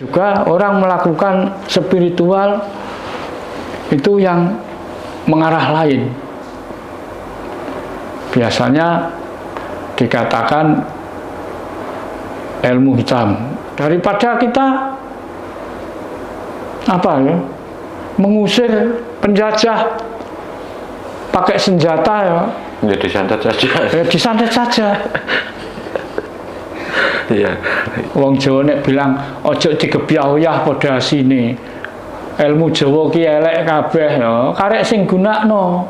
Juga orang melakukan spiritual itu yang mengarah lain. Biasanya dikatakan ilmu hitam. Daripada kita mengusir penjajah pakai senjata ya disantet saja. Disantet saja. Iya. Wong Jawa nek bilang ojo digebyah-uyah padha sini. Ilmu Jawa ki elek kabeh karek sing gunakno.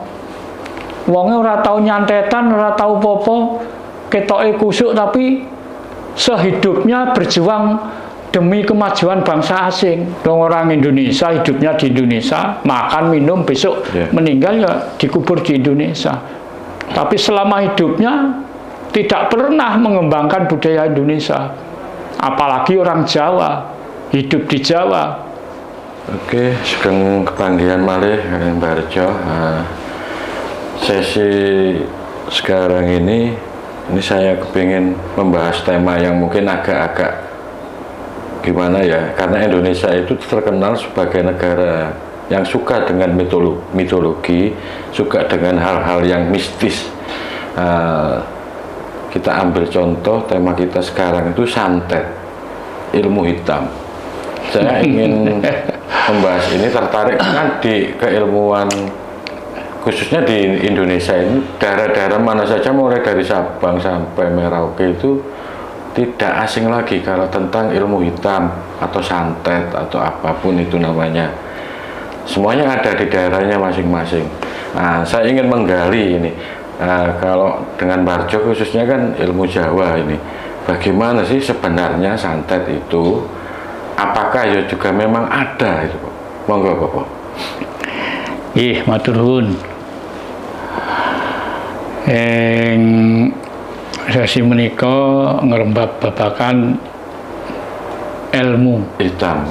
Wonge ora tau nyantetan, ora tau popo, ketoke kusuk tapi sehidupnya berjuang demi kemajuan bangsa asing. Orang Indonesia hidupnya di Indonesia, makan minum besok meninggal ya dikubur di Indonesia. Tapi selama hidupnya tidak pernah mengembangkan budaya Indonesia. Apalagi orang Jawa, hidup di Jawa. Oke, sugeng kepanggihan malih Mbak Rejo. Sesi sekarang ini saya kepingin membahas tema yang mungkin agak-agak gimana ya, karena Indonesia itu terkenal sebagai negara yang suka dengan mitologi, suka dengan hal-hal yang mistis. Kita ambil contoh, tema kita sekarang itu santet, ilmu hitam. Saya ingin membahas ini, tertarik kan di keilmuan, khususnya di Indonesia ini, daerah-daerah mana saja mulai dari Sabang sampai Merauke itu tidak asing lagi kalau tentang ilmu hitam atau santet atau apapun itu namanya. Semuanya ada di daerahnya masing-masing. Nah, saya ingin menggali ini. Kalau dengan Barjo khususnya kan ilmu Jawa ini, bagaimana sih sebenarnya santet itu? Apakah ya juga memang ada itu, Pak? Monggo, Bapak. Matur nuwun. Sesi menika ngerembab babakan ilmu hitam.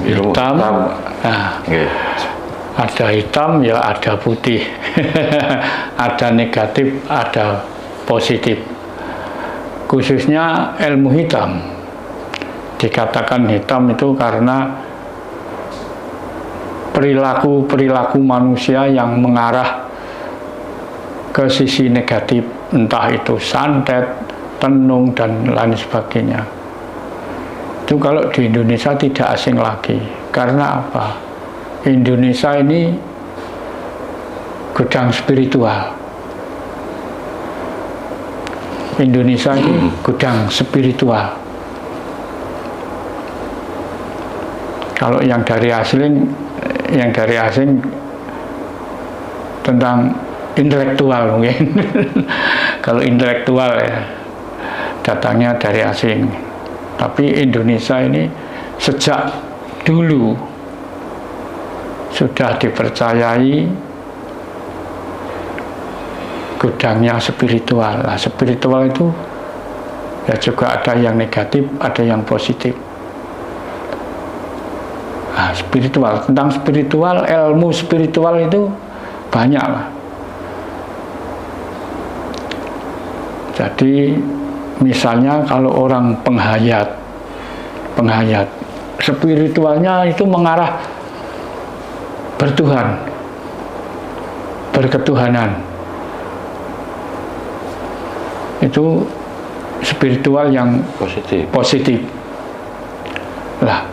Ada hitam ya ada putih. Ada negatif, ada positif. Khususnya ilmu hitam. Dikatakan hitam itu karena perilaku manusia yang mengarah ke sisi negatif, entah itu santet, tenung, dan lain sebagainya. Itu kalau di Indonesia tidak asing lagi. Karena apa? Indonesia ini gudang spiritual. Indonesia ini gudang spiritual. Kalau yang dari asing tentang intelektual mungkin. Kalau intelektual ya datangnya dari asing. Tapi Indonesia ini sejak dulu sudah dipercayai gudangnya spiritual. Nah, spiritual itu ya juga ada yang negatif, ada yang positif. Nah, spiritual, tentang spiritual, ilmu spiritual itu banyak lah. Jadi misalnya kalau orang penghayat, spiritualnya itu mengarah bertuhan, berketuhanan. Itu spiritual yang positif. Lah,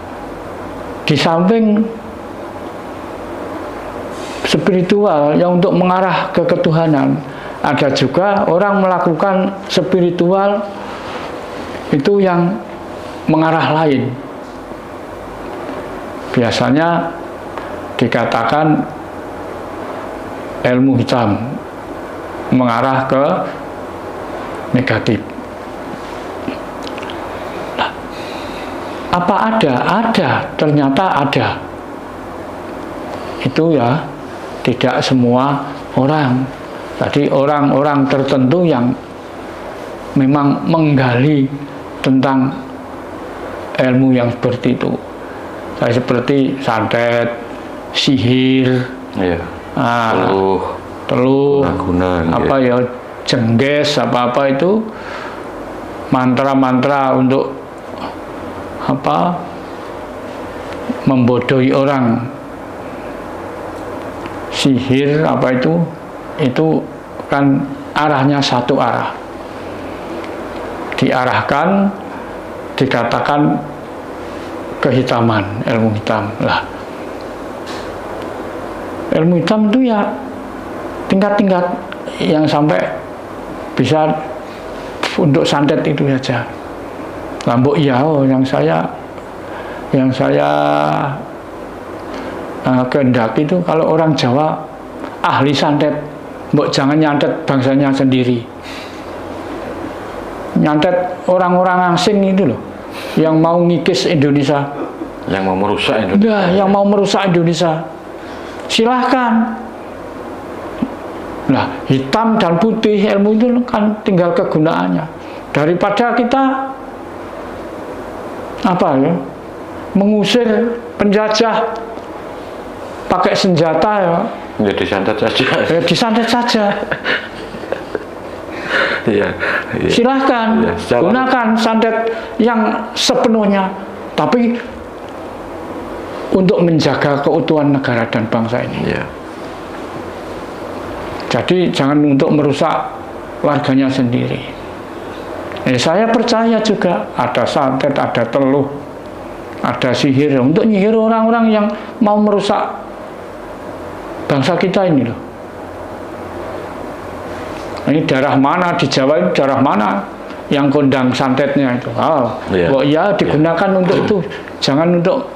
di samping spiritual yang untuk mengarah ke ketuhanan, ada juga orang melakukan spiritual itu yang mengarah lain. Biasanya dikatakan ilmu hitam, mengarah ke negatif. Nah, apa ada? Ada, ternyata ada. Itu ya tidak semua orang. Tadi orang-orang tertentu yang memang menggali tentang ilmu yang seperti itu. Kayak seperti santet, sihir, teluh, apa ya, jengges, apa itu, mantra-mantra untuk apa, membodohi orang. Sihir apa itu kan arahnya satu arah, diarahkan, dikatakan kehitaman, ilmu hitam lah. Ilmu hitam itu ya tingkat-tingkat yang sampai bisa untuk santet itu saja. Lambok iya, yang saya kehendaki itu kalau orang Jawa ahli santet, mbok jangan nyantet bangsanya sendiri, nyantet orang-orang asing itu loh, yang mau ngikis Indonesia, yang mau merusak Indonesia. Nah, yang mau merusak Indonesia, silahkan. Nah, hitam dan putih ilmu itu kan tinggal kegunaannya. Daripada kita apa ya, mengusir penjajah pakai senjata ya, disantet saja. Disantet saja. Iya, iya. Silahkan Iya, gunakan santet yang sepenuhnya, tapi untuk menjaga keutuhan negara dan bangsa ini. Iya. Jadi jangan untuk merusak warganya sendiri. Saya percaya juga ada santet, ada teluh, ada sihir untuk nyihir orang-orang yang mau merusak bangsa kita ini loh. Ini daerah mana di Jawa ini, daerah mana yang kondang santetnya itu? Ya digunakan untuk itu, jangan untuk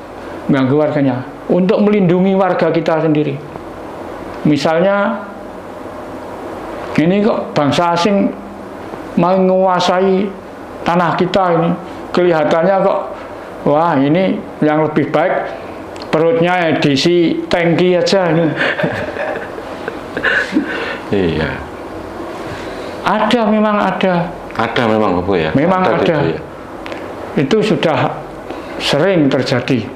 mengganggu warganya, untuk melindungi warga kita sendiri. Misalnya ini kok bangsa asing mau menguasai tanah kita ini, kelihatannya kok wah ini yang lebih baik perutnya edisi tangki aja ini. Iya. Ada, memang ada. Ada memang Bu ya. Memang ada. Itu, ya. Itu sudah sering terjadi.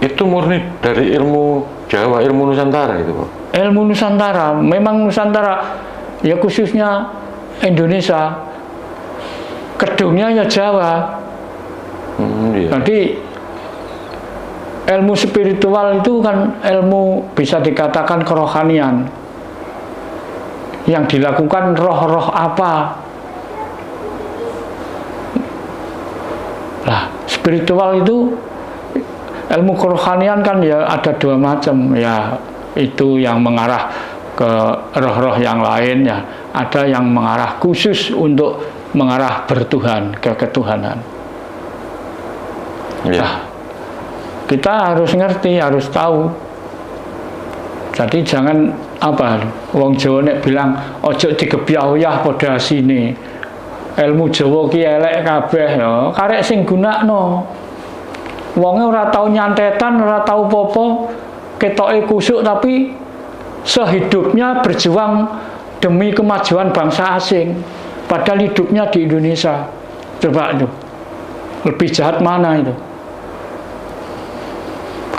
Itu murni dari ilmu Jawa, ilmu Nusantara itu Bu. Ilmu Nusantara, memang Nusantara. Ya khususnya Indonesia, kedungnya ya Jawa. Iya. Jadi ilmu spiritual itu kan ilmu bisa dikatakan kerohanian yang dilakukan roh-roh apa. Nah, spiritual itu ilmu kerohanian kan ya ada dua macam ya, itu yang mengarah ke roh-roh yang lain ya, ada yang mengarah khusus untuk mengarah bertuhan, ke ketuhanan. Ya. Nah, kita harus ngerti, harus tahu. Jadi jangan apa, wong Jawa nek bilang ojo digebyah-uyah padha sini. Ilmu Jawa ki elek kabeh ya, karek sing gunakno. Wonge ora tau nyantetan, ora tau popo, ketoke kusuk tapi sehidupnya berjuang demi kemajuan bangsa asing, padahal hidupnya di Indonesia. Coba itu, lebih jahat mana itu?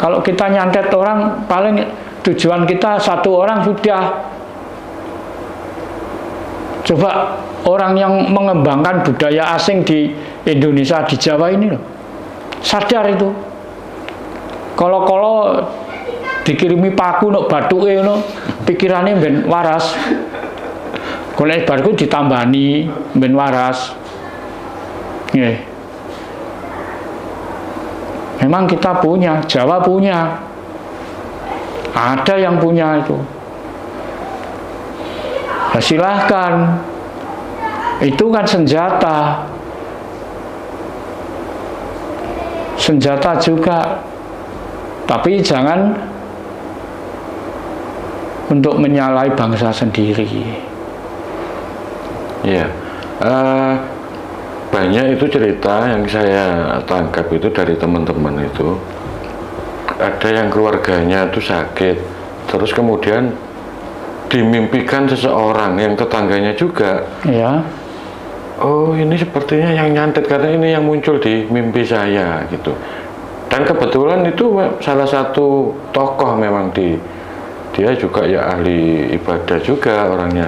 Kalau kita nyantet orang, paling tujuan kita satu orang sudah. Coba orang yang mengembangkan budaya asing di Indonesia, di Jawa ini loh, sadar itu. Kalau dikirimi paku nok batuke no, pikirane ben waras. Golek barku ditambani ben waras. Nggih. Memang kita punya, Jawa punya. Ada yang punya itu. Nah, silahkan. Itu kan senjata. Senjata juga. Tapi jangan untuk menyalahi bangsa sendiri. Iya. Banyak itu cerita yang saya tangkap itu dari teman-teman itu. Ada yang keluarganya itu sakit, terus kemudian dimimpikan seseorang yang tetangganya juga. Ya. Oh, ini sepertinya yang nyantet karena ini yang muncul di mimpi saya gitu. Dan kebetulan itu salah satu tokoh memang dia juga ya ahli ibadah juga orangnya.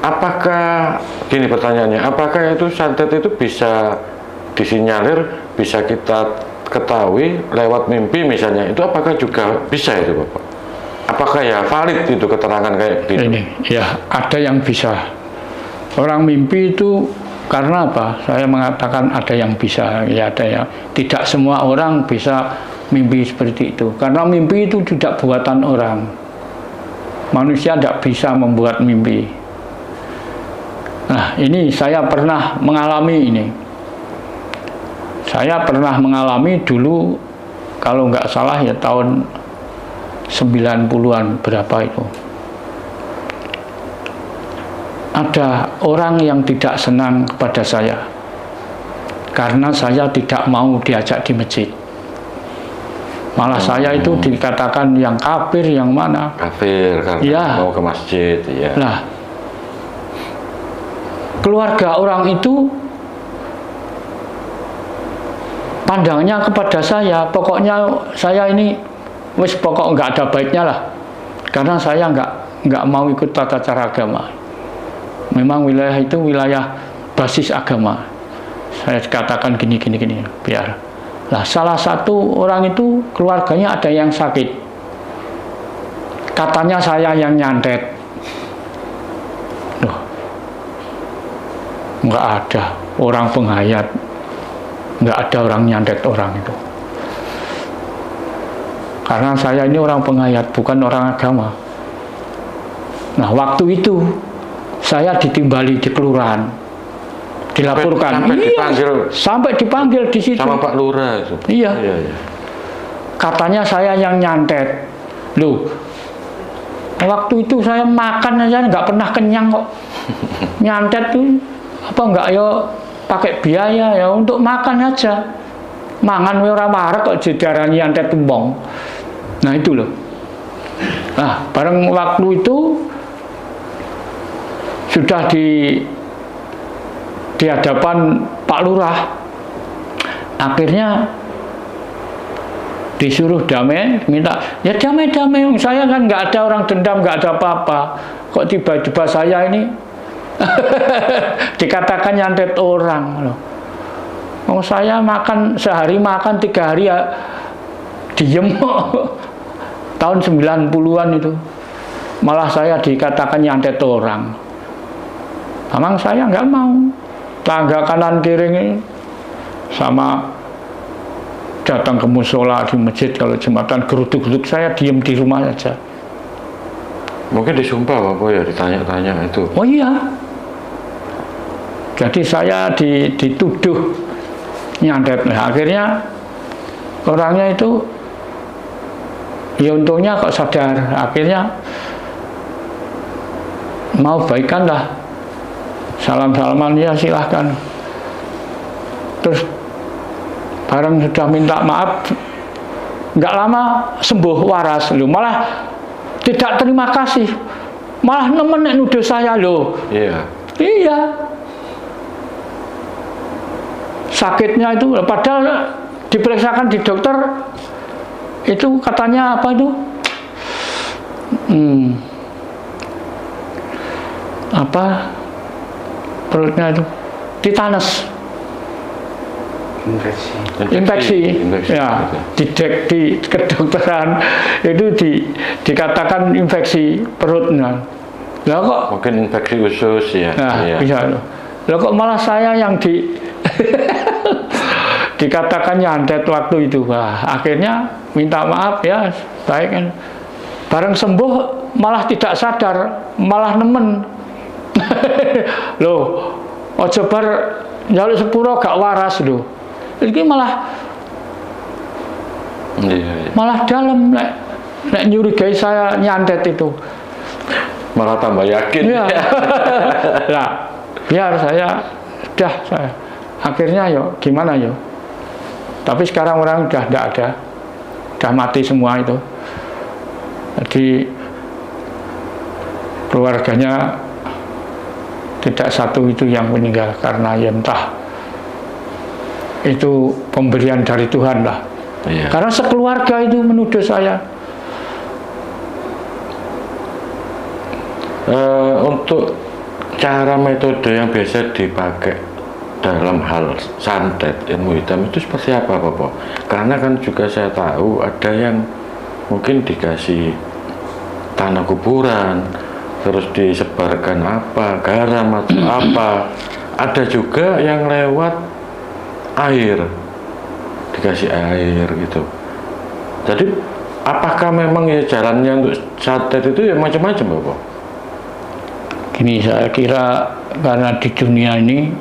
Apakah, gini pertanyaannya, apakah itu santet itu bisa disinyalir, bisa kita ketahui lewat mimpi misalnya, itu apakah juga bisa itu Bapak? Apakah ya valid itu keterangan kayak begitu? Ini ya ada yang bisa. Orang mimpi itu karena apa? Saya mengatakan ada yang bisa, ya ada yang tidak semua orang bisa mimpi seperti itu. Karena mimpi itu tidak buatan orang. Manusia tidak bisa membuat mimpi. Nah, ini saya pernah mengalami ini. Saya pernah mengalami dulu, kalau nggak salah ya tahun 90-an berapa itu. Ada orang yang tidak senang kepada saya karena saya tidak mau diajak di masjid. Malah saya itu dikatakan yang kafir, yang mana? Kafir karena ya. Mau ke masjid, ya. Nah, keluarga orang itu pandangnya kepada saya, pokoknya saya ini wis pokok nggak ada baiknya lah, karena saya nggak mau ikut tata cara agama. Memang wilayah itu wilayah basis agama. Saya katakan gini, biar. Nah, salah satu orang itu keluarganya ada yang sakit. Katanya saya yang nyantet. Loh, nggak ada orang penghayat, nggak ada orang nyantet orang itu. Karena saya ini orang penghayat, bukan orang agama. Nah, waktu itu saya ditimbali di kelurahan, dilaporkan. Sampai dipanggil di situ. Sama Pak Lurah itu. Iya. Katanya saya yang nyantet. Loh, waktu itu saya makan aja nggak pernah kenyang kok. Nyantet tuh apa nggak ya pakai biaya ya untuk makan aja. Mangan ora marek kok didarani nyantet tumbong. Nah itu loh. Nah, bareng waktu itu sudah di hadapan Pak Lurah, akhirnya disuruh damai, minta ya damai, saya kan nggak ada orang dendam, nggak ada apa-apa, kok tiba-tiba saya ini dikatakan nyantet orang loh. Oh, saya makan sehari, makan 3 hari ya diem. Tahun 90-an itu malah saya dikatakan nyantet orang. Memang saya nggak mau. Tangga kanan kiri ini sama datang ke musola di masjid, kalau jembatan geruduk-geruduk, saya diem di rumah aja. Mungkin disumpah Bapak ya, ditanya-tanya itu. Oh iya. Jadi saya dituduh nyantet. Nah, akhirnya orangnya itu ya untungnya kok sadar, akhirnya mau baikan lah, salam-salaman ya silahkan. Terus bareng sudah minta maaf, nggak lama sembuh waras loh, malah tidak terima kasih, malah nemen nuduh saya loh. Iya, sakitnya itu padahal diperiksakan di dokter itu katanya apa itu apa perutnya itu tetanus, infeksi. Ya, dicek di kedokteran itu dikatakan infeksi perutnya. Lah kok mungkin infeksi usus ya. Nah, iya. Bisa loh. Lah kok malah saya yang dikatakan nyantet waktu itu. Wah, akhirnya minta maaf ya, baik kan. Bareng sembuh malah tidak sadar, malah nemen. Loh, ojo bar njaluk sepuro gak waras loh. Iki malah malah dalam nek nyurigai saya nyantet itu. Malah tambah yakin. Ya. Nah, biar saya akhirnya yo gimana yo. Tapi sekarang orang udah tidak ada, udah mati semua itu. Jadi keluarganya tidak satu itu yang meninggal karena ya entah itu pemberian dari Tuhan lah. Iya. Karena sekeluarga itu menuduh saya. Untuk cara metode yang biasa dipakai dalam hal santet ilmu hitam itu seperti apa Bapak? Karena kan juga saya tahu ada yang mungkin dikasih tanah kuburan, terus disebarkan apa, garam atau apa. Ada juga yang lewat air, dikasih air gitu. Jadi apakah memang ya jalannya untuk santet itu ya macam-macam Bapak? Gini, saya kira karena di dunia ini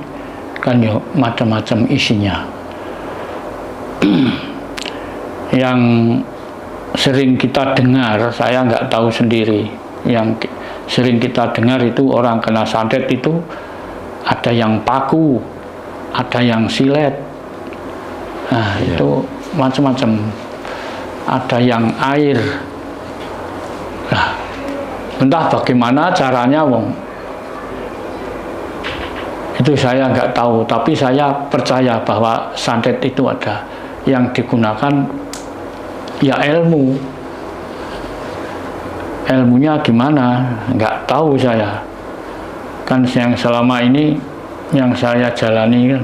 kan ya macam-macam isinya. Yang sering kita dengar, saya nggak tahu sendiri, yang sering kita dengar itu orang kena santet itu ada yang paku, ada yang silet, nah itu macam-macam, ada yang air. Nah, entah bagaimana caranya wong, itu saya nggak tahu, tapi saya percaya bahwa santet itu ada. Yang digunakan ya ilmu. Ilmunya gimana? Nggak tahu saya. Kan yang selama ini yang saya jalani kan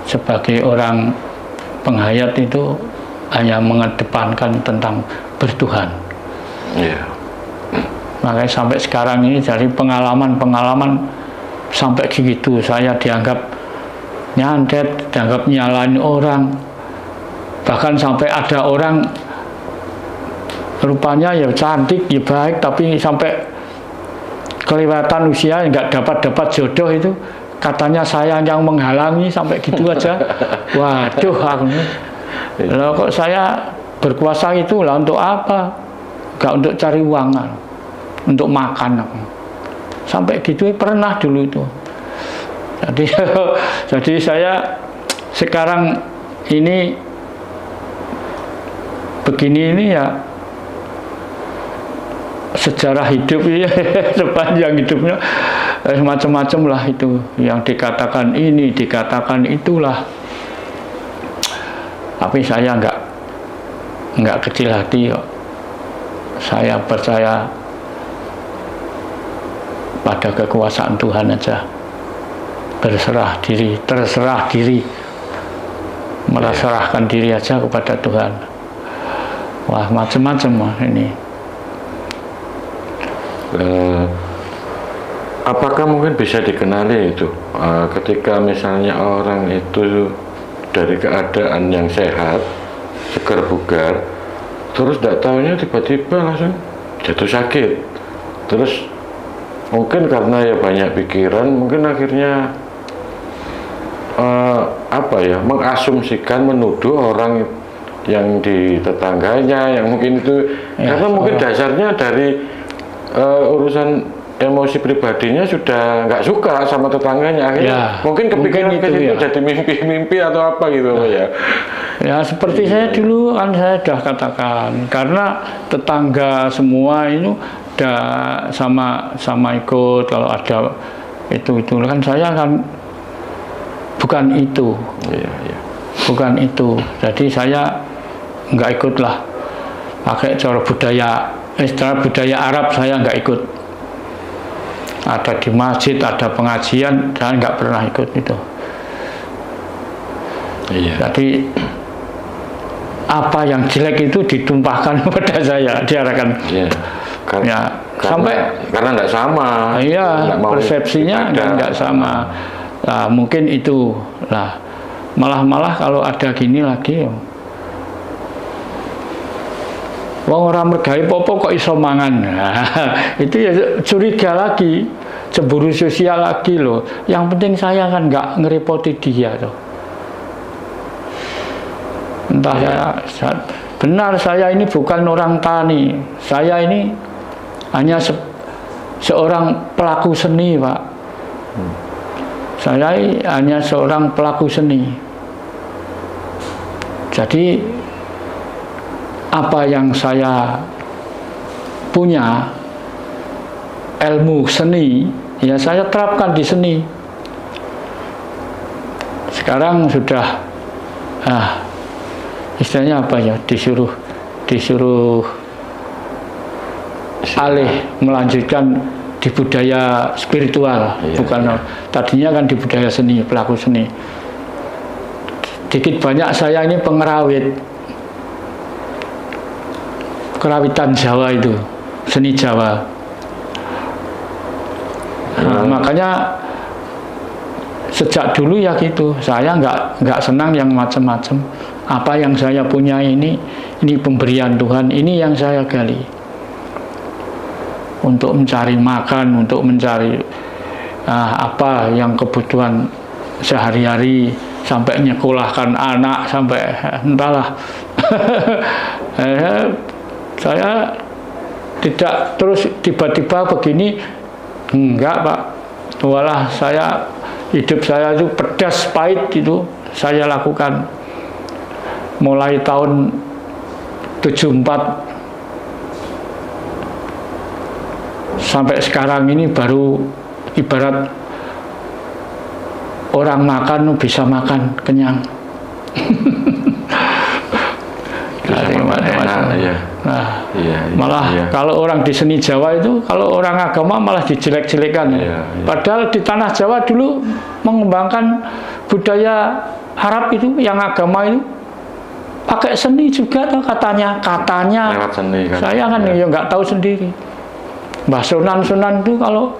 sebagai orang penghayat itu hanya mengedepankan tentang bertuhan. Iya. Makanya sampai sekarang ini dari pengalaman sampai begitu saya dianggap nyantet, dianggap nyalain orang, bahkan sampai ada orang rupanya ya cantik, ya baik, tapi sampai kelewatan usia nggak dapat jodoh itu katanya saya yang menghalangi, sampai gitu aja. Waduh, aku loh, kok saya berkuasa itu lah untuk apa? Nggak untuk cari uang, untuk makan aku. Sampai gitu pernah dulu itu. Jadi saya sekarang ini begini ini ya sejarah hidup ya sepanjang hidupnya macam-macam lah itu, yang dikatakan ini, dikatakan itulah. Tapi saya nggak kecil hati kok. Saya percaya pada kekuasaan Tuhan aja, terserah diri, merserahkan diri aja kepada Tuhan. Wah, macam-macam ini. Apakah mungkin bisa dikenali itu ketika misalnya orang itu dari keadaan yang sehat, segar bugar, terus tidak tahunya tiba-tiba langsung jatuh sakit, terus mungkin karena ya banyak pikiran, mungkin akhirnya mengasumsikan, menuduh orang yang di tetangganya, yang mungkin itu ya, karena mungkin dasarnya dari urusan emosi pribadinya sudah nggak suka sama tetangganya, akhirnya ya, mungkin kepikiran ke situ ya. Jadi mimpi-mimpi atau apa gitu ya. Ya seperti saya dulu kan saya sudah katakan, karena tetangga semua itu udah sama ikut, kalau ada itu kan saya kan bukan itu, bukan itu. Jadi saya nggak ikut lah, pakai cara istilah budaya Arab saya nggak ikut. Ada di masjid, ada pengajian, saya nggak pernah ikut itu. Jadi apa yang jelek itu ditumpahkan kepada saya, diarahkan. Karena nggak sama. Iya, persepsinya nggak sama. Nah, mungkin itu lah. Malah kalau ada gini lagi, wong orang mergai popo kok iso mangan. Nah, itu ya curiga lagi, cemburu sosial lagi loh. Yang penting saya kan nggak ngerepoti dia tuh. Entah benar saya ini bukan orang tani, saya ini hanya seorang pelaku seni, Pak. Saya hanya seorang pelaku seni. Jadi apa yang saya punya, ilmu seni, ya saya terapkan di seni. Sekarang sudah istilahnya apa ya, disuruh alih, melanjutkan di di budaya spiritual, bukan tadinya kan di budaya seni, pelaku seni. Dikit banyak saya ini pengerawit, kerawitan Jawa itu, seni Jawa. Nah, makanya sejak dulu ya gitu, saya nggak senang yang macam-macam. Apa yang saya punya ini pemberian Tuhan, ini yang saya gali untuk mencari makan, untuk mencari apa yang kebutuhan sehari-hari, sampai nyekolahkan anak, sampai entahlah. Saya tidak terus tiba-tiba begini, enggak Pak. Walah, hidup saya itu pedas pahit itu saya lakukan mulai tahun 74 sampai sekarang ini, baru ibarat orang makan bisa makan kenyang. Malah kalau orang di seni Jawa itu, kalau orang agama malah dijelek-jelekan. Padahal di tanah Jawa dulu mengembangkan budaya Arab itu, yang agama itu pakai seni juga tuh katanya. Lewat seni kan. Saya kan ya nggak tahu sendiri. Mbah Sunan itu kalau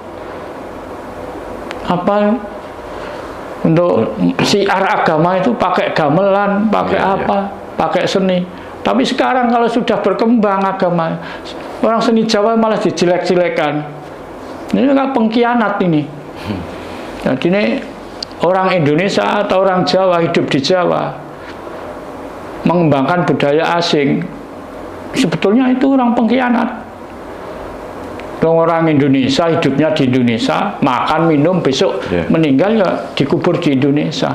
apa untuk siar agama itu pakai gamelan, pakai apa, pakai seni. Tapi sekarang kalau sudah berkembang agama, orang seni Jawa malah dijelek-jelekan. Ini kan pengkhianat ini. Jadi ini orang Indonesia atau orang Jawa hidup di Jawa mengembangkan budaya asing, sebetulnya itu orang pengkhianat. Orang Indonesia hidupnya di Indonesia, makan minum, besok meninggal ya dikubur di Indonesia.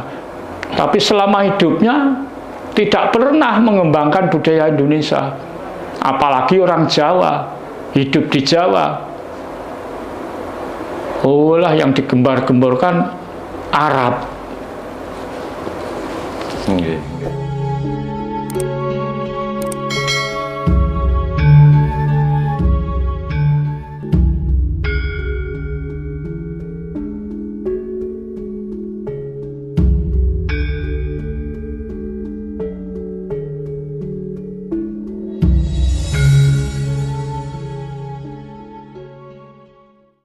Tapi selama hidupnya tidak pernah mengembangkan budaya Indonesia. Apalagi orang Jawa hidup di Jawa. Oh lah, yang digembar-gemborkan Arab.